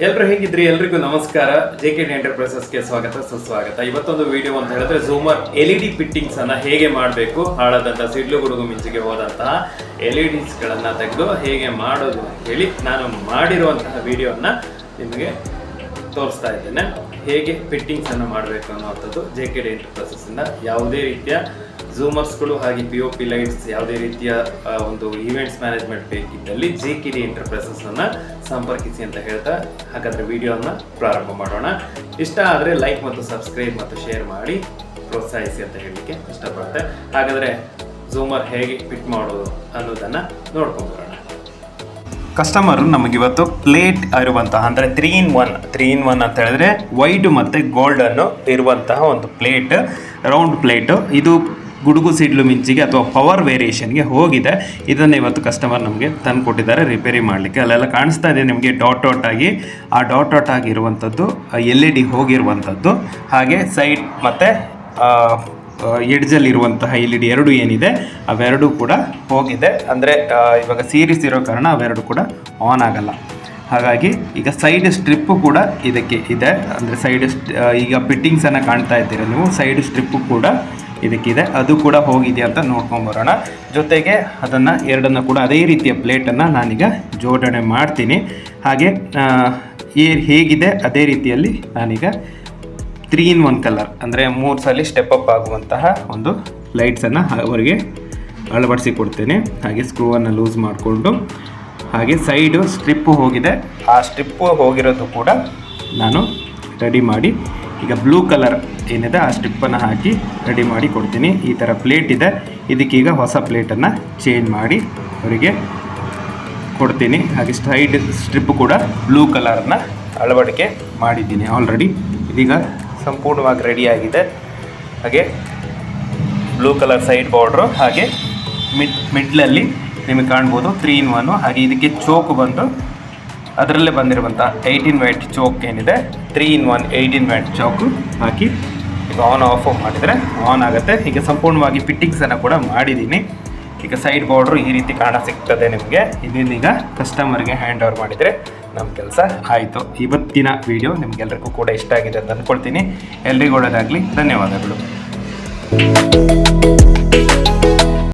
ಎಲ್ಲರೂ ಹೇಗಿದ್ರಿ? ಎಲ್ರಿಗೂ ನಮಸ್ಕಾರ. JKD ಎಂಟರ್ಪ್ರೈಸಸ್ಗೆ ಸ್ವಾಗತ ಸುಸ್ವಾಗತ. ಇವತ್ತೊಂದು ವಿಡಿಯೋ ಅಂತ ಹೇಳಿದ್ರೆ ಝೂಮರ್ LED ಫಿಟ್ಟಿಂಗ್ಸ್ ಅನ್ನ ಹೇಗೆ ಮಾಡಬೇಕು, ಹಾಳಾದಂತಹ ಸಿಡ್ಲು ಗುಡುಗು ಮಿಂಚಿಗೆ ಹೋದಂತಹ LEDs ಗಳನ್ನ ತೆಗೆದು ಹೇಗೆ ಮಾಡೋದು ಅಂತ ಹೇಳಿ ನಾನು ಮಾಡಿರುವಂತಹ ವಿಡಿಯೋನ ನಿಮಗೆ ತೋರಿಸ್ತಾ ಇದ್ದೇನೆ. ಹೇಗೆ ಫಿಟ್ಟಿಂಗ್ಸ್ ಅನ್ನು ಮಾಡಬೇಕು ಅನ್ನೋವಂಥದ್ದು JKD ಎಂಟರ್ಪ್ರೈಸಸ್ ಇಂದ ಯಾವುದೇ ರೀತಿಯ ಝೂಮರ್ಸ್ಗಳು ಹಾಗೆ POP ಲೈಟ್ಸ್ ಯಾವುದೇ ರೀತಿಯ ಒಂದು ಈವೆಂಟ್ಸ್ ಮ್ಯಾನೇಜ್ಮೆಂಟ್ ಬೇಕಿದ್ದಲ್ಲಿ JKD ಎಂಟರ್ಪ್ರೈಸಸ್ ಅನ್ನ ಸಂಪರ್ಕಿಸಿ ಅಂತ ಹೇಳ್ತಾ, ಹಾಗಾದ್ರೆ ವಿಡಿಯೋನ ಪ್ರಾರಂಭ ಮಾಡೋಣ. ಇಷ್ಟ ಆದರೆ ಲೈಕ್ ಮತ್ತು ಸಬ್ಸ್ಕ್ರೈಬ್ ಮತ್ತು ಶೇರ್ ಮಾಡಿ ಪ್ರೋತ್ಸಾಹಿಸಿ ಅಂತ ಹೇಳಲಿಕ್ಕೆ ಇಷ್ಟಪಡ್ತೆ. ಹಾಗಾದ್ರೆ ಝೂಮರ್ ಹೇಗೆ ಫಿಟ್ ಮಾಡೋದು ಅನ್ನೋದನ್ನ ನೋಡ್ಕೊಂಡು ಬರೋಣ. ಕಸ್ಟಮರ್ ನಮಗಿವತ್ತು ಪ್ಲೇಟ್ ಇರುವಂತಹ ಅಂದರೆ 3 in 1 ಅಂತ ಹೇಳಿದ್ರೆ ವೈಟ್ ಮತ್ತು ಗೋಲ್ಡನ್ನು ಇರುವಂತಹ ಒಂದು ಪ್ಲೇಟ್, ರೌಂಡ್ ಪ್ಲೇಟು. ಇದು ಗುಡುಗು ಸಿಡ್ಲು ಮಿಂಚಿಗೆ ಅಥವಾ ಪವರ್ ವೇರಿಯೇಷನ್ಗೆ ಹೋಗಿದೆ. ಇದನ್ನು ಇವತ್ತು ಕಸ್ಟಮರ್ ನಮಗೆ ತಂದು ಕೊಟ್ಟಿದ್ದಾರೆ ರಿಪೇರಿ ಮಾಡಲಿಕ್ಕೆ. ಅಲ್ಲೆಲ್ಲ ಕಾಣಿಸ್ತಾ ಇದೆ ನಿಮಗೆ ಡಾಟ್ ಆಗಿ, ಆ ಡಾಟ್ ಆಗಿರುವಂಥದ್ದು LED ಹೋಗಿರುವಂಥದ್ದು. ಹಾಗೆ ಸೈಡ್ ಮತ್ತು ಎಡ್ಜಲ್ಲಿರುವಂತಹ LED ಎರಡು ಏನಿದೆ ಅವೆರಡೂ ಕೂಡ ಹೋಗಿದೆ. ಅಂದರೆ ಇವಾಗ ಸೀರೀಸ್ ಇರೋ ಕಾರಣ ಅವೆರಡು ಕೂಡ ಆನ್ ಆಗಲ್ಲ. ಹಾಗಾಗಿ ಈಗ ಸೈಡ್ ಸ್ಟ್ರಿಪ್ಪು ಕೂಡ ಇದಕ್ಕೆ ಇದೆ. ಅಂದರೆ ಸೈಡ್ ಈಗ ಫಿಟ್ಟಿಂಗ್ಸನ್ನು ಕಾಣ್ತಾ ಇದ್ದೀರ ನೀವು, ಸೈಡ್ ಸ್ಟ್ರಿಪ್ಪು ಕೂಡ ಇದಕ್ಕಿದೆ, ಅದು ಕೂಡ ಹೋಗಿದೆ ಅಂತ ನೋಡ್ಕೊಂಬರೋಣ. ಜೊತೆಗೆ ಅದನ್ನು ಎರಡನ್ನು ಕೂಡ ಅದೇ ರೀತಿಯ ಪ್ಲೇಟನ್ನು ನಾನೀಗ ಜೋಡಣೆ ಮಾಡ್ತೀನಿ. ಹಾಗೆ ಹೇಗಿದೆ ಅದೇ ರೀತಿಯಲ್ಲಿ ನಾನೀಗ 3 in 1 ಕಲರ್ ಅಂದರೆ 3 ಸಲ ಸ್ಟೆಪ್ ಅಪ್ ಆಗುವಂತಹ ಒಂದು ಲೈಟ್ಸನ್ನು ಅವರಿಗೆ ಅಳವಡಿಸಿ ಕೊಡ್ತೇನೆ. ಹಾಗೆ ಸ್ಕ್ರೂವನ್ನು ಲೂಸ್ ಮಾಡಿಕೊಂಡು, ಹಾಗೆ ಸೈಡು ಸ್ಟ್ರಿಪ್ಪು ಹೋಗಿದೆ, ಆ ಸ್ಟ್ರಿಪ್ಪು ಹೋಗಿರೋದು ಕೂಡ ನಾನು ರೆಡಿ ಮಾಡಿ ಈಗ ಬ್ಲೂ ಕಲರ್ ಏನಿದೆ ಆ ಸ್ಟ್ರಿಪ್ಪನ್ನು ಹಾಕಿ ರೆಡಿ ಮಾಡಿ ಕೊಡ್ತೀನಿ. ಈ ಥರ ಪ್ಲೇಟ್ ಇದೆ, ಇದಕ್ಕೀಗ ಹೊಸ ಪ್ಲೇಟನ್ನು ಚೇಂಜ್ ಮಾಡಿ ಅವರಿಗೆ ಕೊಡ್ತೀನಿ. ಹಾಗೆ ಸೈಡ್ ಸ್ಟ್ರಿಪ್ಪು ಕೂಡ ಬ್ಲೂ ಕಲರನ್ನು ಅಳವಡಿಕೆ ಮಾಡಿದ್ದೀನಿ ಆಲ್ರೆಡಿ. ಇದೀಗ ಸಂಪೂರ್ಣವಾಗಿ ರೆಡಿಯಾಗಿದೆ. ಹಾಗೆ ಬ್ಲೂ ಕಲರ್ ಸೈಡ್ ಬಾರ್ಡ್ರು, ಹಾಗೆ ಮಿಡ್ಲಲ್ಲಿ ನಿಮಗೆ ಕಾಣ್ಬೋದು 3 in 1. ಹಾಗೆ ಇದಕ್ಕೆ ಚೋಕ್ ಬಂದು ಅದರಲ್ಲೇ ಬಂದಿರುವಂಥ 18 ವ್ಯಾಟ್ ಚೋಕ್ ಏನಿದೆ, 3 in 1 18 ವ್ಯಾಟ್ ಚೋಕು ಹಾಕಿ ಈಗ ಆನ್ ಆಫ್ ಮಾಡಿದರೆ ಆನ್ ಆಗುತ್ತೆ. ಹೀಗೆ ಸಂಪೂರ್ಣವಾಗಿ ಫಿಟ್ಟಿಂಗ್ಸನ್ನು ಕೂಡ ಮಾಡಿದ್ದೀನಿ. ಈಗ ಸೈಡ್ ಬಾರ್ಡ್ರು ಈ ರೀತಿ ಕಾಣ ಸಿಗ್ತದೆ ನಿಮಗೆ. ಇದನ್ನೀಗ ಕಸ್ಟಮರ್ಗೆ ಹ್ಯಾಂಡ್ ಓವರ್ ಮಾಡಿದರೆ ನಮ್ಮ ಕೆಲಸ ಆಯಿತು. ಇವತ್ತಿನ ವಿಡಿಯೋ ನಿಮಗೆಲ್ಲರಿಗೂ ಕೂಡ ಇಷ್ಟ ಆಗಿದೆ ಅಂತ ಅಂದ್ಕೊಳ್ತೀನಿ. ಎಲ್ರಿಗೂ ಒಳ್ಳೆಯದಾಗಲಿ. ಧನ್ಯವಾದಗಳು.